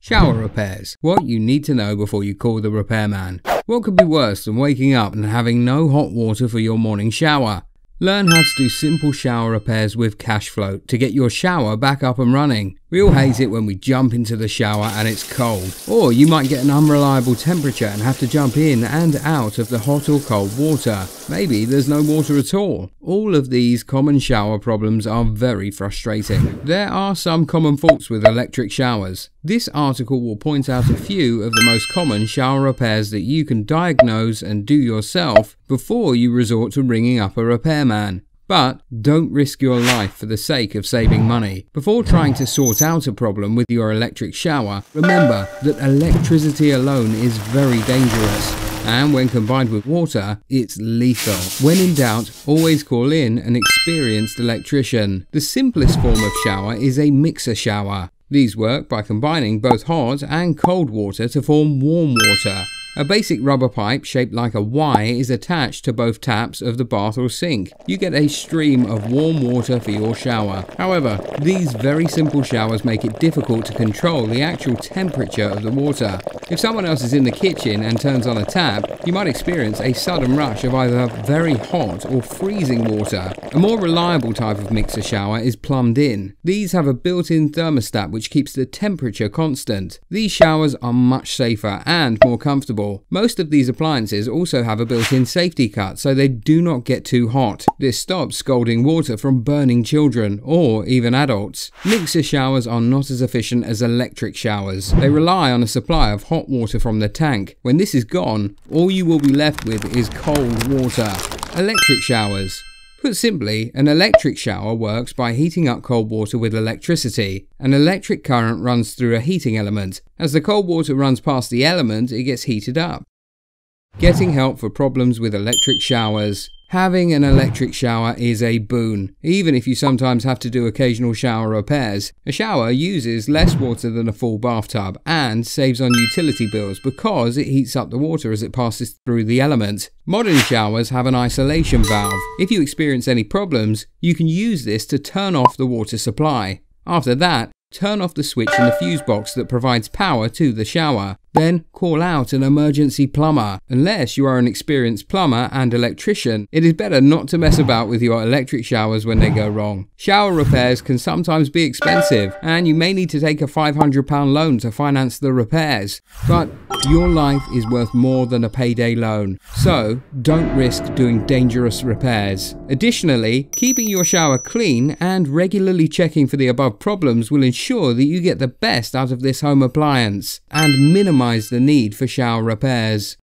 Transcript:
Shower repairs. What you need to know before you call the repairman. What could be worse than waking up and having no hot water for your morning shower? Learn how to do simple shower repairs with Cashfloat to get your shower back up and running. We all hate it when we jump into the shower and it's cold. Or you might get an unreliable temperature and have to jump in and out of the hot or cold water. Maybe there's no water at all. All of these common shower problems are very frustrating. There are some common faults with electric showers. This article will point out a few of the most common shower repairs that you can diagnose and do yourself before you resort to ringing up a repairman. But don't risk your life for the sake of saving money. Before trying to sort out a problem with your electric shower, remember that electricity alone is very dangerous. And when combined with water, it's lethal. When in doubt, always call in an experienced electrician. The simplest form of shower is a mixer shower. These work by combining both hot and cold water to form warm water. A basic rubber pipe shaped like a Y is attached to both taps of the bath or sink. You get a stream of warm water for your shower. However, these very simple showers make it difficult to control the actual temperature of the water. If someone else is in the kitchen and turns on a tap, you might experience a sudden rush of either very hot or freezing water. A more reliable type of mixer shower is plumbed in. These have a built-in thermostat which keeps the temperature constant. These showers are much safer and more comfortable. Most of these appliances also have a built-in safety cut so they do not get too hot. This stops scalding water from burning children or even adults. Mixer showers are not as efficient as electric showers. They rely on a supply of hot water from the tank. When this is gone, all you will be left with is cold water. Electric showers. Put simply, an electric shower works by heating up cold water with electricity. An electric current runs through a heating element. As the cold water runs past the element, it gets heated up. Getting help for problems with electric showers. Having an electric shower is a boon, even if you sometimes have to do occasional shower repairs. A shower uses less water than a full bathtub and saves on utility bills because it heats up the water as it passes through the element. Modern showers have an isolation valve. If you experience any problems, you can use this to turn off the water supply. After that, turn off the switch in the fuse box that provides power to the shower. Then call out an emergency plumber. Unless you are an experienced plumber and electrician, it is better not to mess about with your electric showers when they go wrong. Shower repairs can sometimes be expensive, and you may need to take a £500 loan to finance the repairs. But your life is worth more than a payday loan, so don't risk doing dangerous repairs. Additionally, keeping your shower clean and regularly checking for the above problems will ensure that you get the best out of this home appliance and minimize the need for shower repairs.